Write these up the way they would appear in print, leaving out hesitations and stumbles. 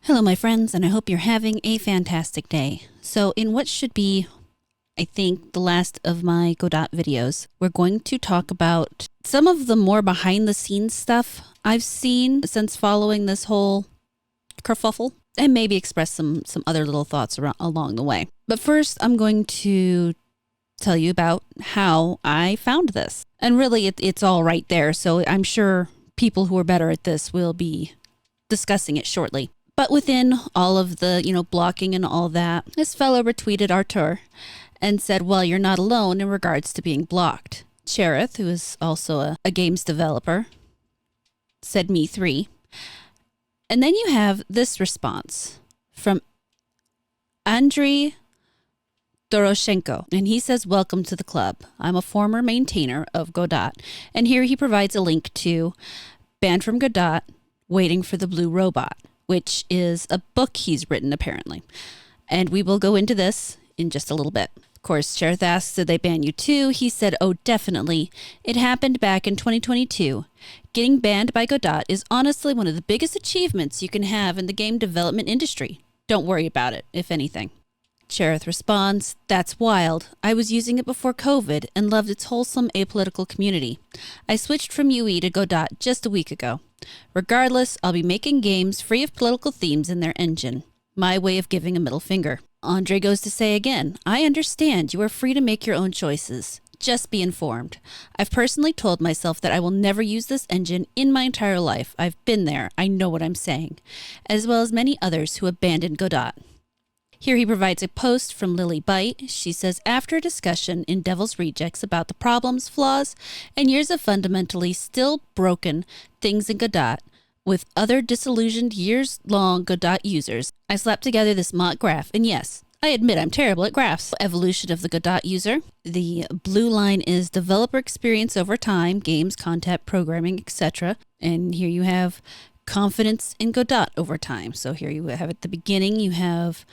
Hello, my friends, and I hope you're having a fantastic day. So, in what should be, I think, the last of my Godot videos, we're going to talk about some of the more behind-the-scenes stuff I've seen since following this whole kerfuffle, and maybe express some other little thoughts along the way. But first, I'm going to tell you about how I found this. And really, it's all right there, so I'm sure people who are better at this will be discussing it shortly. But within all of the, blocking and all that, this fellow retweeted Artur and said, well, you're not alone in regards to being blocked. Cherith, who is also a games developer, said me 3. And then you have this response from Andriy Doroshenko, and he says, welcome to the club. I'm a former maintainer of Godot, and here he provides a link to Banned from Godot, Waiting for the Blue Robot, which is a book he's written, apparently. And we will go into this in just a little bit. Of course, Cherith asks, did they ban you too? He said, oh, definitely. It happened back in 2022. Getting banned by Godot is honestly one of the biggest achievements you can have in the game development industry. Don't worry about it, if anything. Cherith responds, that's wild. I was using it before COVID and loved its wholesome apolitical community. I switched from UE to Godot just a week ago. Regardless, I'll be making games free of political themes in their engine. My way of giving a middle finger. Andre goes to say again, I understand you are free to make your own choices. Just be informed. I've personally told myself that I will never use this engine in my entire life. I've been there. I know what I'm saying. As well as many others who abandoned Godot. Here he provides a post from Lily Bite. She says, after a discussion in Devil's Rejects about the problems, flaws, and years of fundamentally still broken things in Godot, with other disillusioned years-long Godot users, I slapped together this mock graph, and yes, I admit I'm terrible at graphs. Evolution of the Godot user. The blue line is developer experience over time, games, content, programming, etc. And here you have confidence in Godot over time. So here you have at the beginning, you have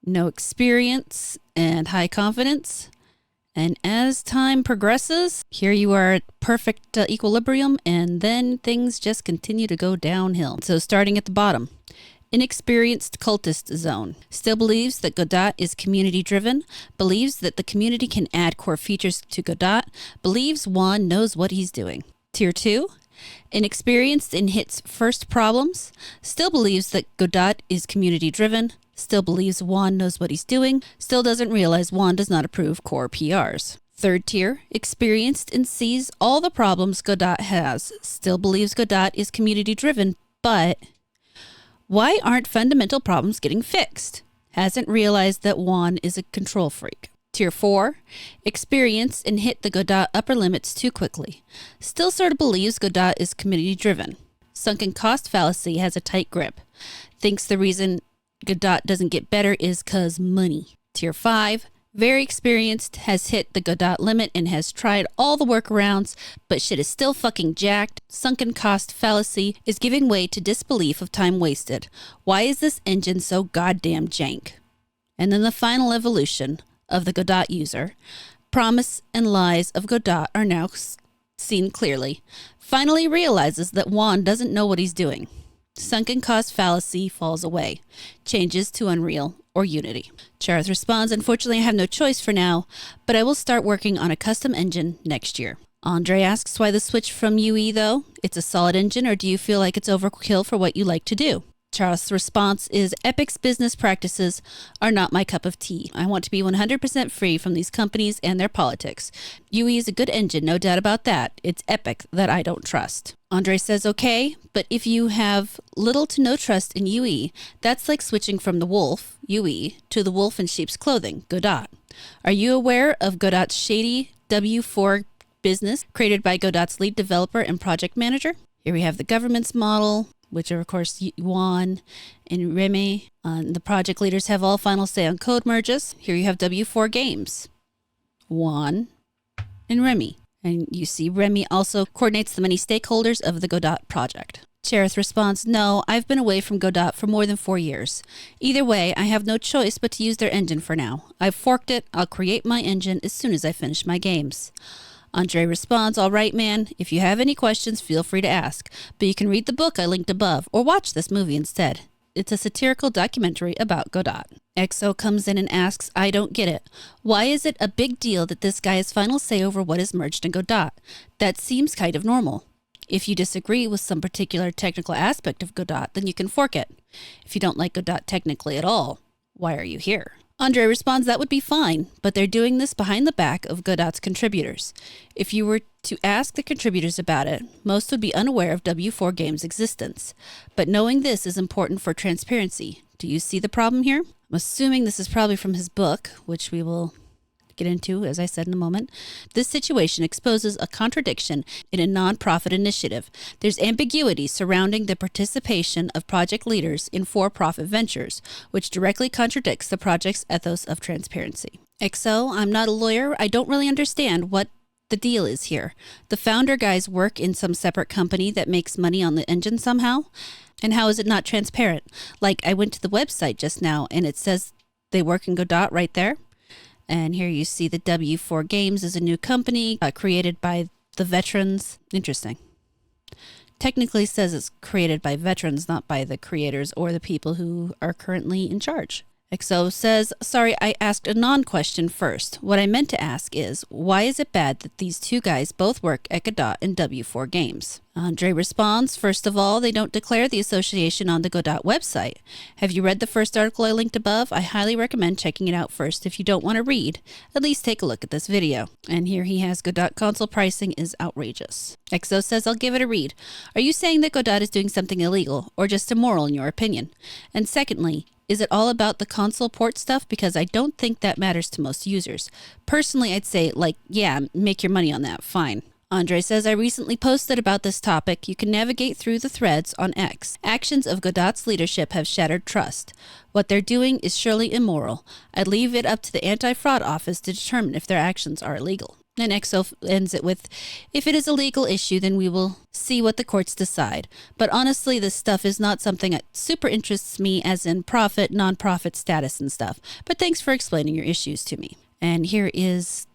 no experience and high confidence. And as time progresses, here you are at perfect equilibrium, and then things just continue to go downhill. So starting at the bottom, inexperienced cultist zone. Still believes that Godot is community driven, believes that the community can add core features to Godot, believes Juan knows what he's doing. Tier 2, inexperienced in hits first problems, still believes that Godot is community driven, still believes Juan knows what he's doing, still doesn't realize Juan does not approve core PRs. Third tier, experienced and sees all the problems Godot has, still believes Godot is community driven, but why aren't fundamental problems getting fixed? Hasn't realized that Juan is a control freak. Tier 4, experienced and hit the Godot upper limits too quickly. Still sort of believes Godot is community driven. Sunken cost fallacy has a tight grip. Thinks the reason Godot doesn't get better is 'cause money. Tier 5, very experienced, has hit the Godot limit and has tried all the workarounds, but shit is still fucking jacked. Sunken cost fallacy is giving way to disbelief of time wasted. Why is this engine so goddamn jank? And then the final evolution of the Godot user. Promise and lies of Godot are now seen clearly. Finally realizes that Juan doesn't know what he's doing. Sunken cost fallacy falls away. Changes to Unreal or Unity. Cherith responds, unfortunately I have no choice for now, but I will start working on a custom engine next year. Andre asks why the switch from UE though? It's a solid engine, or do you feel like it's overkill for what you like to do? Cherith's response is, Epic's business practices are not my cup of tea. I want to be 100% free from these companies and their politics. UE is a good engine, no doubt about that. It's Epic that I don't trust. Andre says, okay, but if you have little to no trust in UE, that's like switching from the wolf, UE, to the wolf in sheep's clothing, Godot. Are you aware of Godot's shady W4 business created by Godot's lead developer and project manager? Here we have the governance model, which are, of course, Juan and Remy. The project leaders have all final say on code merges. Here you have W4 Games, Juan and Remy. And you see Remy also coordinates the many stakeholders of the Godot project. Cherith responds, no, I've been away from Godot for more than 4 years. Either way, I have no choice but to use their engine for now. I've forked it. I'll create my engine as soon as I finish my games. Andre responds, all right, man, if you have any questions, feel free to ask. But you can read the book I linked above or watch this movie instead. It's a satirical documentary about Godot. XO comes in and asks, I don't get it. Why is it a big deal that this guy has final say over what is merged in Godot? That seems kind of normal. If you disagree with some particular technical aspect of Godot, then you can fork it. If you don't like Godot technically at all, why are you here? Andre responds that would be fine, but they're doing this behind the back of Godot's contributors. If you were to ask the contributors about it, most would be unaware of W4 Games' existence. But knowing this is important for transparency. Do you see the problem here? I'm assuming this is probably from his book, which we will get into, as I said, in a moment. This situation exposes a contradiction in a nonprofit initiative. There's ambiguity surrounding the participation of project leaders in for-profit ventures, which directly contradicts the project's ethos of transparency. XO, I'm not a lawyer. I don't really understand what the deal is here. The founder guys work in some separate company that makes money on the engine somehow? And how is it not transparent? Like, I went to the website just now and it says they work in Godot right there. And here you see the W4 Games is a new company created by the veterans. Interesting. Technically says it's created by veterans, not by the creators or the people who are currently in charge. XO says, sorry, I asked a non-question first. What I meant to ask is, why is it bad that these two guys both work at Godot and W4 Games? Andre responds, first of all, they don't declare the association on the Godot website. Have you read the first article I linked above? I highly recommend checking it out first. If you don't want to read, at least take a look at this video. And here he has Godot console pricing is outrageous. XO says, I'll give it a read. Are you saying that Godot is doing something illegal or just immoral in your opinion? And secondly, is it all about the console port stuff? Because I don't think that matters to most users. Personally, I'd say, yeah, make your money on that, fine. Andre says, I recently posted about this topic. You can navigate through the threads on X. Actions of Godot's leadership have shattered trust. What they're doing is surely immoral. I'd leave it up to the anti-fraud office to determine if their actions are illegal. And XO ends it with, if it is a legal issue, then we will see what the courts decide. But honestly, this stuff is not something that super interests me as in profit, non-profit status and stuff. But thanks for explaining your issues to me. And here is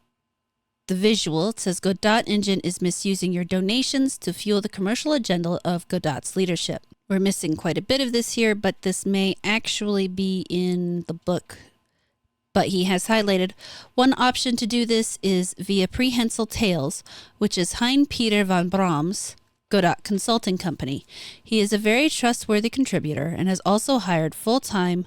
the visual. It says, Godot Engine is misusing your donations to fuel the commercial agenda of Godot's leadership. We're missing quite a bit of this here, but this may actually be in the book. But he has highlighted one option to do this is via Prehensile Tales, which is Hein Peter van Brahm's Godot Consulting Company. He is a very trustworthy contributor and has also hired full-time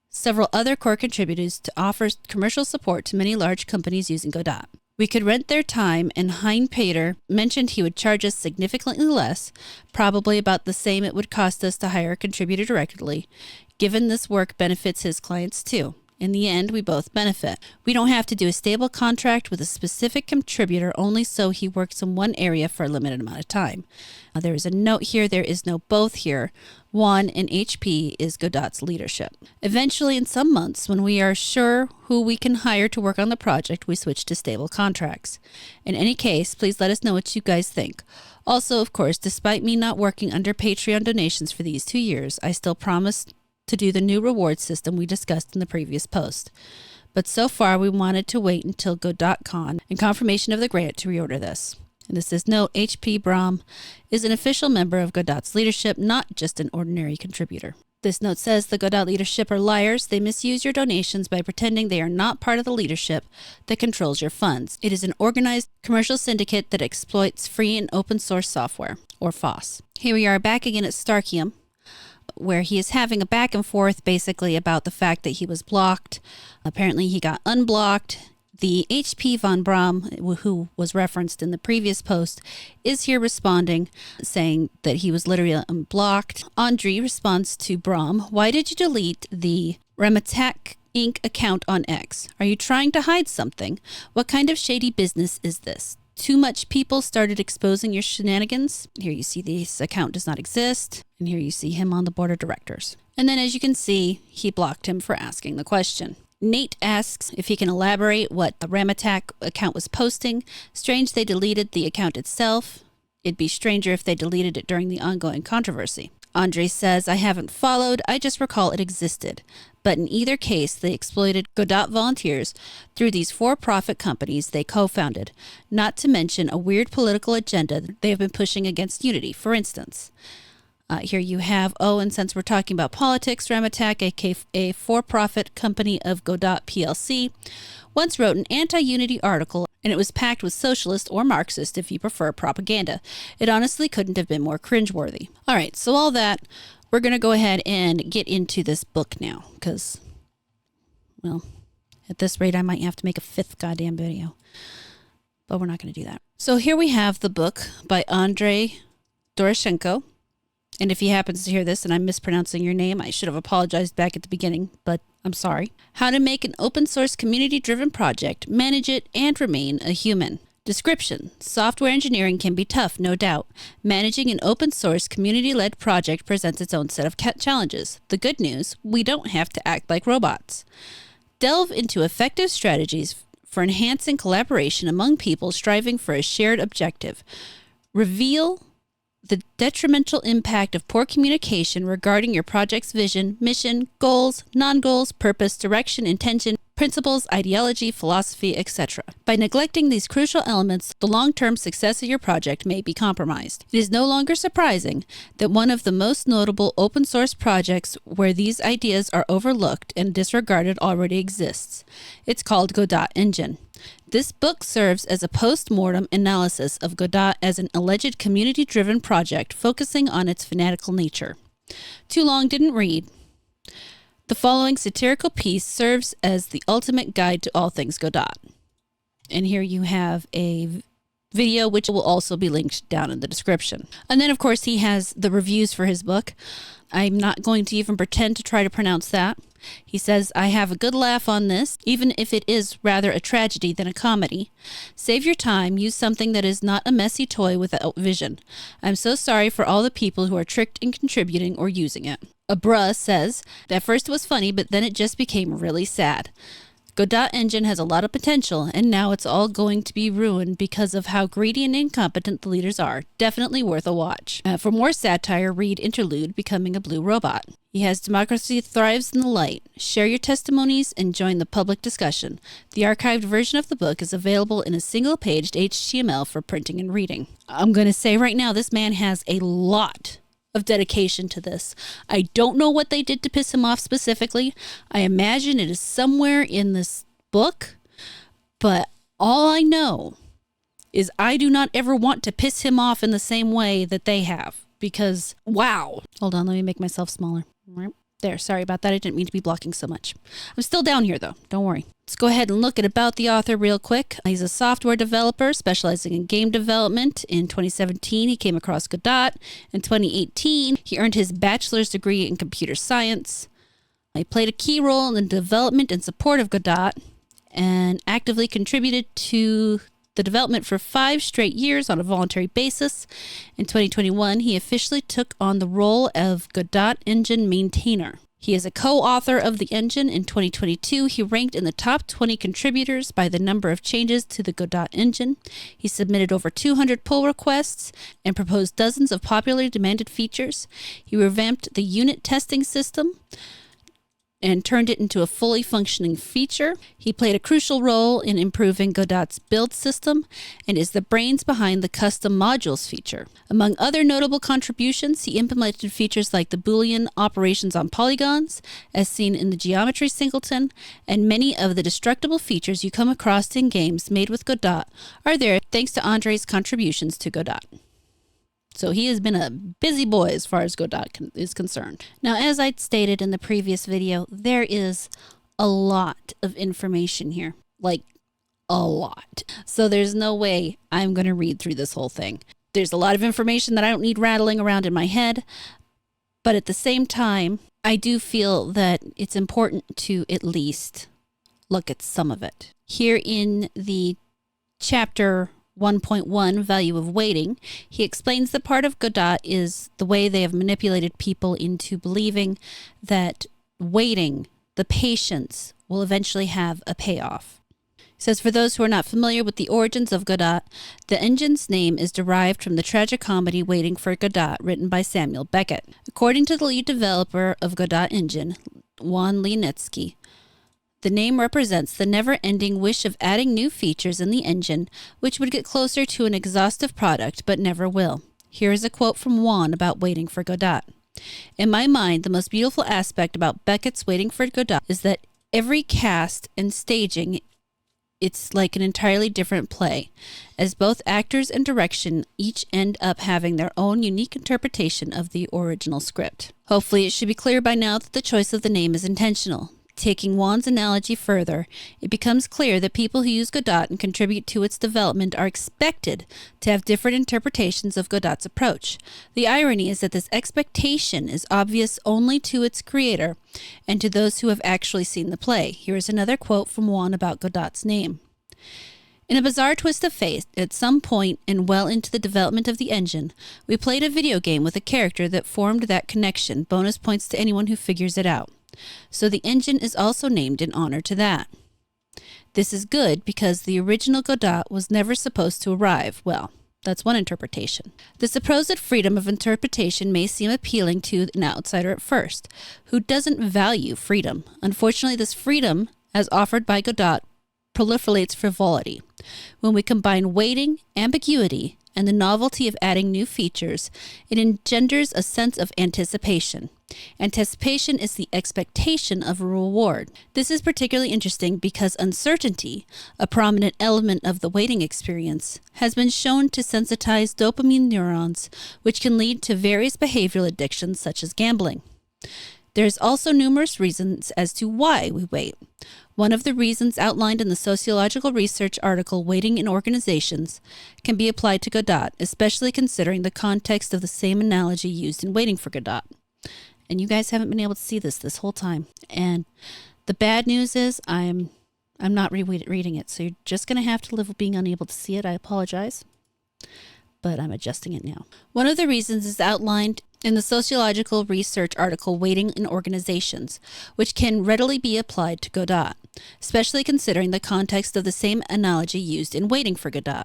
several other core contributors to offer commercial support to many large companies using Godot. We could rent their time, and Hein Peter mentioned he would charge us significantly less, probably about the same it would cost us to hire a contributor directly, given this work benefits his clients too. In the end, we both benefit. We don't have to do a stable contract with a specific contributor only so he works in one area for a limited amount of time. There is a note here. There is no both here. One in HP is Godot's leadership. Eventually, in some months, when we are sure who we can hire to work on the project, we switch to stable contracts. In any case, please let us know what you guys think. Also, of course, despite me not working under Patreon donations for these 2 years, I still promised to do the new reward system we discussed in the previous post. But so far, we wanted to wait until GodotCon and confirmation of the grant to reorder this. And this is note, H.P. Brahm is an official member of Godot's leadership, not just an ordinary contributor. This note says the Godot leadership are liars. They misuse your donations by pretending they are not part of the leadership that controls your funds. It is an organized commercial syndicate that exploits free and open source software, or FOSS. Here we are back again at Starkium, where he is having a back and forth basically about the fact that he was blocked. Apparently he got unblocked. The H.P. von Braun, who was referenced in the previous post, is here responding, saying that he was literally unblocked. Andre responds to Braun, why did you delete the Rematak Inc. account on X? Are you trying to hide something? What kind of shady business is this? Too much people started exposing your shenanigans. Here you see this account does not exist. And here you see him on the board of directors. And then as you can see, he blocked him for asking the question. Nate asks if he can elaborate what the Ramatak account was posting. Strange they deleted the account itself. It'd be stranger if they deleted it during the ongoing controversy. Andre says, I haven't followed, I just recall it existed. But in either case, they exploited Godot volunteers through these for-profit companies they co-founded, not to mention a weird political agenda they have been pushing against Unity, for instance. Here you have, and since we're talking about politics, Ramatak, a for-profit company of Godot PLC, once wrote an anti-unity article, and it was packed with socialist or Marxist, if you prefer, propaganda. It honestly couldn't have been more cringeworthy. All right, so all that, we're going to go ahead and get into this book now, because, well, at this rate, I might have to make a 5th goddamn video. But we're not going to do that. So here we have the book by Andrei Doroshenko. And if he happens to hear this and I'm mispronouncing your name, I should have apologized back at the beginning, but I'm sorry. How to make an open source community-driven project, manage it, and remain a human. Description. Software engineering can be tough, no doubt. Managing an open source community-led project presents its own set of challenges. The good news, we don't have to act like robots. Delve into effective strategies for enhancing collaboration among people striving for a shared objective. Reveal the detrimental impact of poor communication regarding your project's vision, mission, goals, non-goals, purpose, direction, intention, principles, ideology, philosophy, etc. By neglecting these crucial elements, the long-term success of your project may be compromised. It is no longer surprising that one of the most notable open source projects where these ideas are overlooked and disregarded already exists. It's called Godot Engine. This book serves as a post-mortem analysis of Godot as an alleged community-driven project focusing on its fanatical nature. Too long, didn't read. The following satirical piece serves as the ultimate guide to all things Godot. And here you have a video which will also be linked down in the description. And then, of course, he has the reviews for his book. I'm not going to even pretend to try to pronounce that. He says, I have a good laugh on this, even if it is rather a tragedy than a comedy. Save your time, use something that is not a messy toy without vision. I'm so sorry for all the people who are tricked in contributing or using it. A bruh says, at first it was funny, but then it just became really sad. Godot Engine has a lot of potential, and now it's all going to be ruined because of how greedy and incompetent the leaders are. Definitely worth a watch. For more satire, read Interlude, Becoming a Blue Robot. He has Democracy Thrives in the Light. Share your testimonies and join the public discussion. The archived version of the book is available in a single-paged HTML for printing and reading. I'm going to say right now, this man has a lot of dedication to this. I don't know what they did to piss him off specifically. I imagine it is somewhere in this book, but all I know is I do not ever want to piss him off in the same way that they have, because wow. Hold on, let me make myself smaller. There, sorry about that. I didn't mean to be blocking so much. I'm still down here though, don't worry. Let's go ahead and look at about the author real quick. He's a software developer specializing in game development. In 2017, he came across Godot. In 2018, he earned his bachelor's degree in computer science. He played a key role in the development and support of Godot and actively contributed to the development for 5 straight years on a voluntary basis. In 2021, he officially took on the role of Godot Engine maintainer. He is a co-author of the engine. In 2022, he ranked in the top 20 contributors by the number of changes to the Godot engine. He submitted over 200 pull requests and proposed dozens of popularly demanded features. He revamped the unit testing system and turned it into a fully functioning feature. He played a crucial role in improving Godot's build system and is the brains behind the custom modules feature. Among other notable contributions, he implemented features like the Boolean operations on polygons, as seen in the geometry singleton, and many of the destructible features you come across in games made with Godot are there thanks to Andrei's contributions to Godot. So he has been a busy boy as far as Godot is concerned. Now, as I stated in the previous video, there is a lot of information here. Like, a lot. So there's no way I'm going to read through this whole thing. There's a lot of information that I don't need rattling around in my head. But at the same time, I do feel that it's important to at least look at some of it. Here in the chapter 1.1, Value of Waiting, he explains that part of Godot is the way they have manipulated people into believing that waiting, the patience, will eventually have a payoff. He says, for those who are not familiar with the origins of Godot, the engine's name is derived from the tragicomedy Waiting for Godot, written by Samuel Beckett. According to the lead developer of Godot Engine, Juan Lienetsky, the name represents the never-ending wish of adding new features in the engine, which would get closer to an exhaustive product, but never will. Here is a quote from Juan about Waiting for Godot. In my mind, the most beautiful aspect about Beckett's Waiting for Godot is that every cast and staging, it's like an entirely different play, as both actors and direction each end up having their own unique interpretation of the original script. Hopefully it should be clear by now that the choice of the name is intentional. Taking Juan's analogy further, it becomes clear that people who use Godot and contribute to its development are expected to have different interpretations of Godot's approach. The irony is that this expectation is obvious only to its creator and to those who have actually seen the play. Here is another quote from Juan about Godot's name. In a bizarre twist of fate, at some point and well into the development of the engine, we played a video game with a character that formed that connection, bonus points to anyone who figures it out. So the engine is also named in honor to that. This is good because the original Godot was never supposed to arrive. Well, that's one interpretation. The supposed freedom of interpretation may seem appealing to an outsider at first, who doesn't value freedom. Unfortunately, this freedom, as offered by Godot, proliferates frivolity. When we combine waiting, ambiguity, and the novelty of adding new features, it engenders a sense of anticipation. Anticipation is the expectation of a reward. This is particularly interesting because uncertainty, a prominent element of the waiting experience, has been shown to sensitize dopamine neurons, which can lead to various behavioral addictions such as gambling. There's also numerous reasons as to why we wait. One of the reasons outlined in the sociological research article Waiting in Organizations can be applied to Godot, especially considering the context of the same analogy used in Waiting for Godot. And you guys haven't been able to see this whole time. And the bad news is I'm not reading it, so you're just going to have to live with being unable to see it. I apologize, but I'm adjusting it now. One of the reasons is outlined in the sociological research article Waiting in Organizations, which can readily be applied to Godot, especially considering the context of the same analogy used in Waiting for Godot.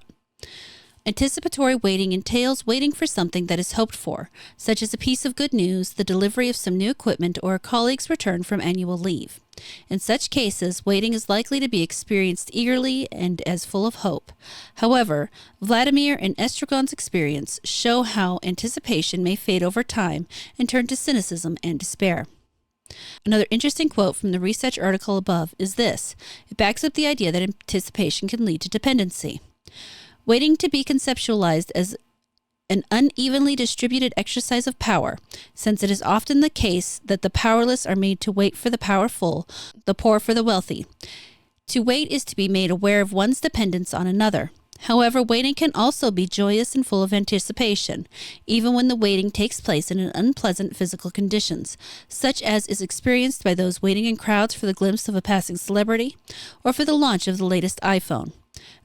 Anticipatory waiting entails waiting for something that is hoped for, such as a piece of good news, the delivery of some new equipment, or a colleague's return from annual leave. In such cases, waiting is likely to be experienced eagerly and as full of hope. However, Vladimir and Estragon's experience show how anticipation may fade over time and turn to cynicism and despair. Another interesting quote from the research article above is this. It backs up the idea that anticipation can lead to dependency. Waiting to be conceptualized as an unevenly distributed exercise of power, since it is often the case that the powerless are made to wait for the powerful, the poor for the wealthy. To wait is to be made aware of one's dependence on another. However, waiting can also be joyous and full of anticipation, even when the waiting takes place in unpleasant physical conditions, such as is experienced by those waiting in crowds for the glimpse of a passing celebrity, or for the launch of the latest iPhone.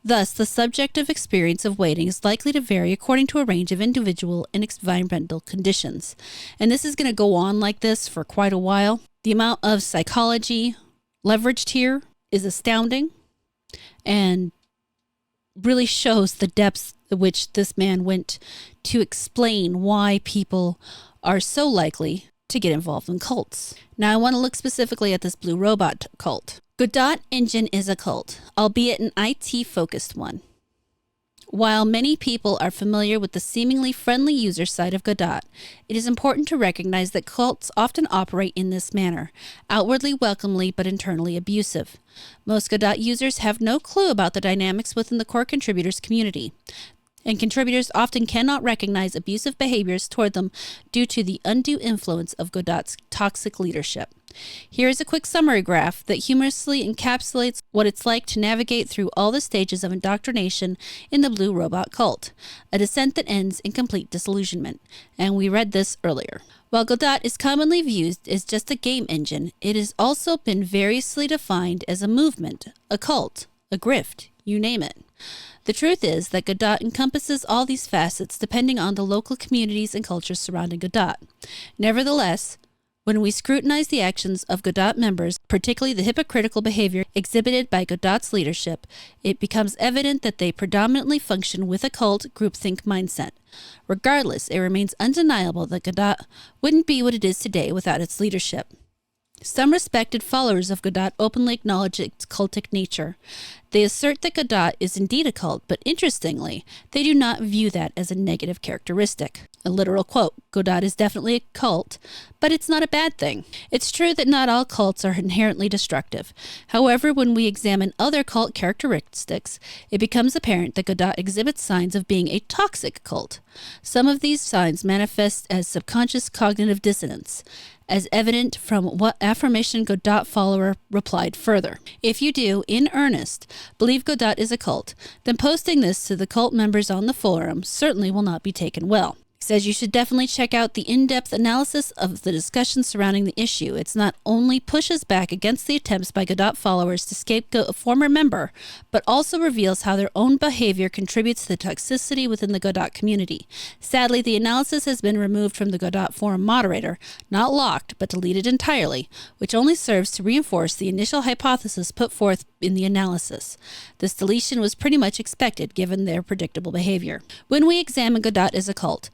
Thus, the subjective experience of waiting is likely to vary according to a range of individual and environmental conditions. And this is going to go on like this for quite a while. The amount of psychology leveraged here is astounding and really shows the depths to which this man went to explain why people are so likely to get involved in cults. Now, I want to look specifically at this Blue Robot cult. Godot Engine is a cult, albeit an IT-focused one. While many people are familiar with the seemingly friendly user side of Godot, it is important to recognize that cults often operate in this manner, outwardly welcomely but internally abusive. Most Godot users have no clue about the dynamics within the core contributors community, and contributors often cannot recognize abusive behaviors toward them due to the undue influence of Godot's toxic leadership. Here is a quick summary graph that humorously encapsulates what it's like to navigate through all the stages of indoctrination in the Blue Robot cult, a descent that ends in complete disillusionment. And we read this earlier. While Godot is commonly viewed as just a game engine, it has also been variously defined as a movement, a cult, a grift, you name it. The truth is that Godot encompasses all these facets depending on the local communities and cultures surrounding Godot. Nevertheless, when we scrutinize the actions of Godot members, particularly the hypocritical behavior exhibited by Godot's leadership, it becomes evident that they predominantly function with a cult groupthink mindset. Regardless, it remains undeniable that Godot wouldn't be what it is today without its leadership. Some respected followers of Godot openly acknowledge its cultic nature. They assert that Godot is indeed a cult, but interestingly, they do not view that as a negative characteristic. A literal quote, Godot is definitely a cult, but it's not a bad thing. It's true that not all cults are inherently destructive. However, when we examine other cult characteristics, it becomes apparent that Godot exhibits signs of being a toxic cult. Some of these signs manifest as subconscious cognitive dissonance, as evident from what affirmation Godot follower replied further. If you do, in earnest, believe Godot is a cult, then posting this to the cult members on the forum certainly will not be taken well. He says you should definitely check out the in-depth analysis of the discussion surrounding the issue. It's not only pushes back against the attempts by Godot followers to scapegoat a former member, but also reveals how their own behavior contributes to the toxicity within the Godot community. Sadly, the analysis has been removed from the Godot forum moderator, not locked, but deleted entirely, which only serves to reinforce the initial hypothesis put forth in the analysis. This deletion was pretty much expected given their predictable behavior. When we examine Godot as a cult,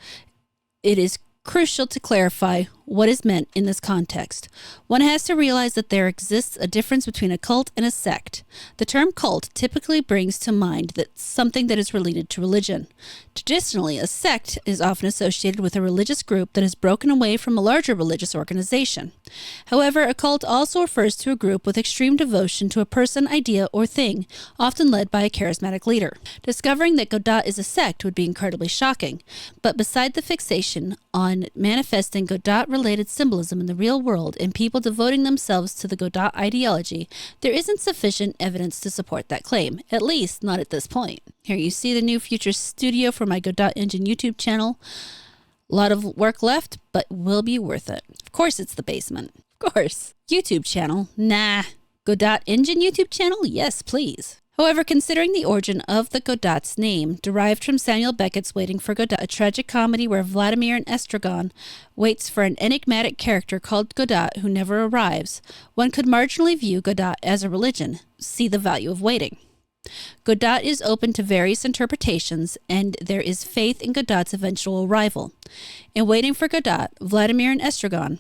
it is crucial to clarify what is meant in this context. One has to realize that there exists a difference between a cult and a sect. The term cult typically brings to mind that something that is related to religion. Traditionally, a sect is often associated with a religious group that has broken away from a larger religious organization. However, a cult also refers to a group with extreme devotion to a person, idea, or thing, often led by a charismatic leader. Discovering that Godot is a sect would be incredibly shocking, but beside the fixation on manifesting Godot-related symbolism in the real world and people devoting themselves to the Godot ideology, there isn't sufficient evidence to support that claim, at least not at this point. Here you see the new future studio for my Godot Engine YouTube channel. A lot of work left, but will be worth it. Of course it's the basement. Of course. YouTube channel? Nah. Godot Engine YouTube channel? Yes, please. However, considering the origin of the Godot's name, derived from Samuel Beckett's Waiting for Godot, a tragic comedy where Vladimir and Estragon waits for an enigmatic character called Godot who never arrives, one could marginally view Godot as a religion. See the value of waiting. Godot is open to various interpretations, and there is faith in Godot's eventual arrival. In Waiting for Godot, Vladimir and Estragon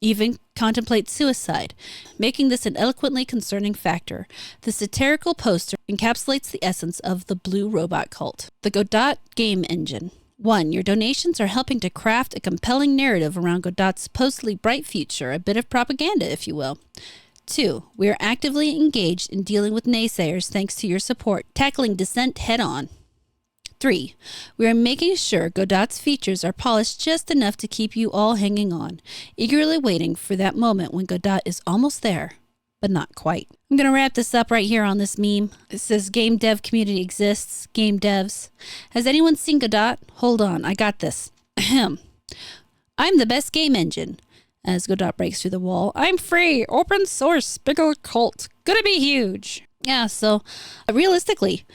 even contemplate suicide, making this an eloquently concerning factor. The satirical poster encapsulates the essence of the Blue Robot cult. The Godot Game Engine. 1. Your donations are helping to craft a compelling narrative around Godot's supposedly bright future, a bit of propaganda, if you will. 2. We are actively engaged in dealing with naysayers thanks to your support, tackling dissent head-on. 3. We are making sure Godot's features are polished just enough to keep you all hanging on, eagerly waiting for that moment when Godot is almost there, but not quite. I'm going to wrap this up right here on this meme. It says, game dev community exists, game devs. Has anyone seen Godot? Hold on, I got this. Ahem. I'm the best game engine. As Godot breaks through the wall, I'm free, open source, bigger cult, gonna be huge. Yeah, so realistically,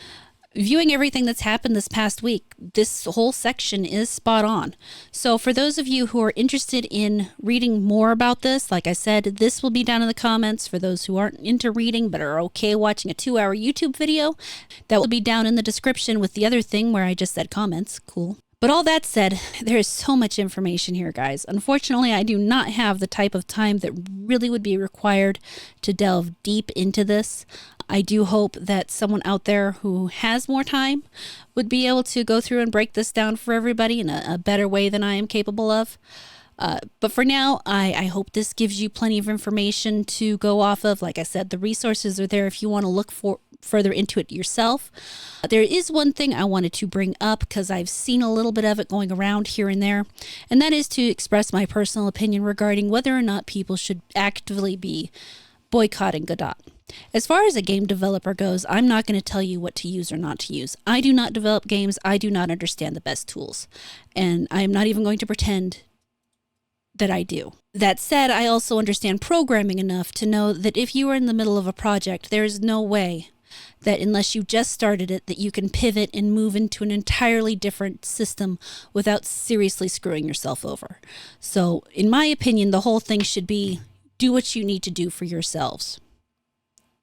viewing everything that's happened this past week, this whole section is spot on. So for those of you who are interested in reading more about this, like I said, this will be down in the comments. For those who aren't into reading but are okay watching a 2-hour YouTube video, that will be down in the description with the other thing where I just said comments. Cool. But all that said, there is so much information here, guys. Unfortunately, I do not have the type of time that really would be required to delve deep into this. I do hope that someone out there who has more time would be able to go through and break this down for everybody in a better way than I am capable of. But for now, I hope this gives you plenty of information to go off of. Like I said, the resources are there if you want to look further into it yourself. There is one thing I wanted to bring up because I've seen a little bit of it going around here and there, and that is to express my personal opinion regarding whether or not people should actively be boycotting Godot. As far as a game developer goes, I'm not going to tell you what to use or not to use. I do not develop games. I do not understand the best tools, and I am not even going to pretend that I do. That said, I also understand programming enough to know that if you are in the middle of a project, there is no way that unless you just started it, that you can pivot and move into an entirely different system without seriously screwing yourself over. So, in my opinion, the whole thing should be do what you need to do for yourselves.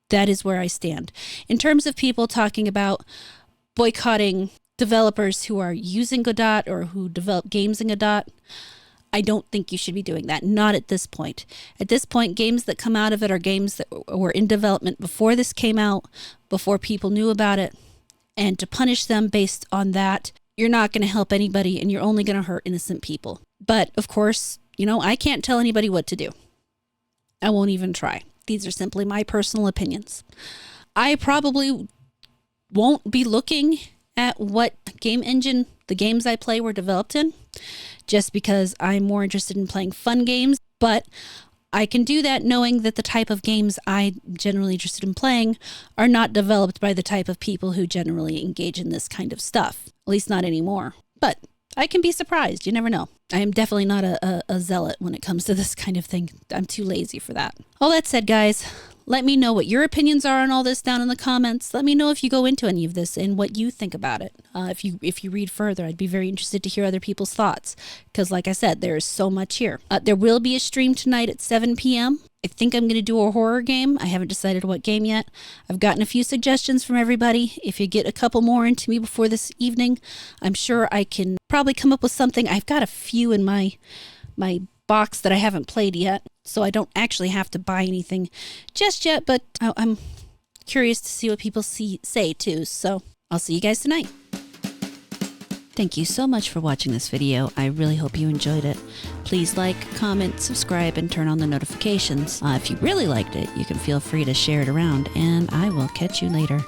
That is where I stand. In terms of people talking about boycotting developers who are using Godot or who develop games in Godot, I don't think you should be doing that. Not at this point. At this point, games that come out of it are games that were in development before this came out, before people knew about it. And to punish them based on that, you're not going to help anybody and you're only going to hurt innocent people. But of course, I can't tell anybody what to do. I won't even try. These are simply my personal opinions. I probably won't be looking at what game engine the games I play were developed in, just because I'm more interested in playing fun games. But I can do that knowing that the type of games I'm generally interested in playing are not developed by the type of people who generally engage in this kind of stuff. At least not anymore. But I can be surprised. You never know. I am definitely not a zealot when it comes to this kind of thing. I'm too lazy for that. All that said, guys, let me know what your opinions are on all this down in the comments. Let me know if you go into any of this and what you think about it. If you read further, I'd be very interested to hear other people's thoughts. Because like I said, there is so much here. There will be a stream tonight at 7 p.m. I think I'm going to do a horror game. I haven't decided what game yet. I've gotten a few suggestions from everybody. If you get a couple more into me before this evening, I'm sure I can probably come up with something. I've got a few in my box that I haven't played yet, so I don't actually have to buy anything just yet, but I'm curious to see what people say too, so I'll see you guys tonight. Thank you so much for watching this video. I really hope you enjoyed it. Please like, comment, subscribe, and turn on the notifications. If you really liked it, you can feel free to share it around, and I will catch you later.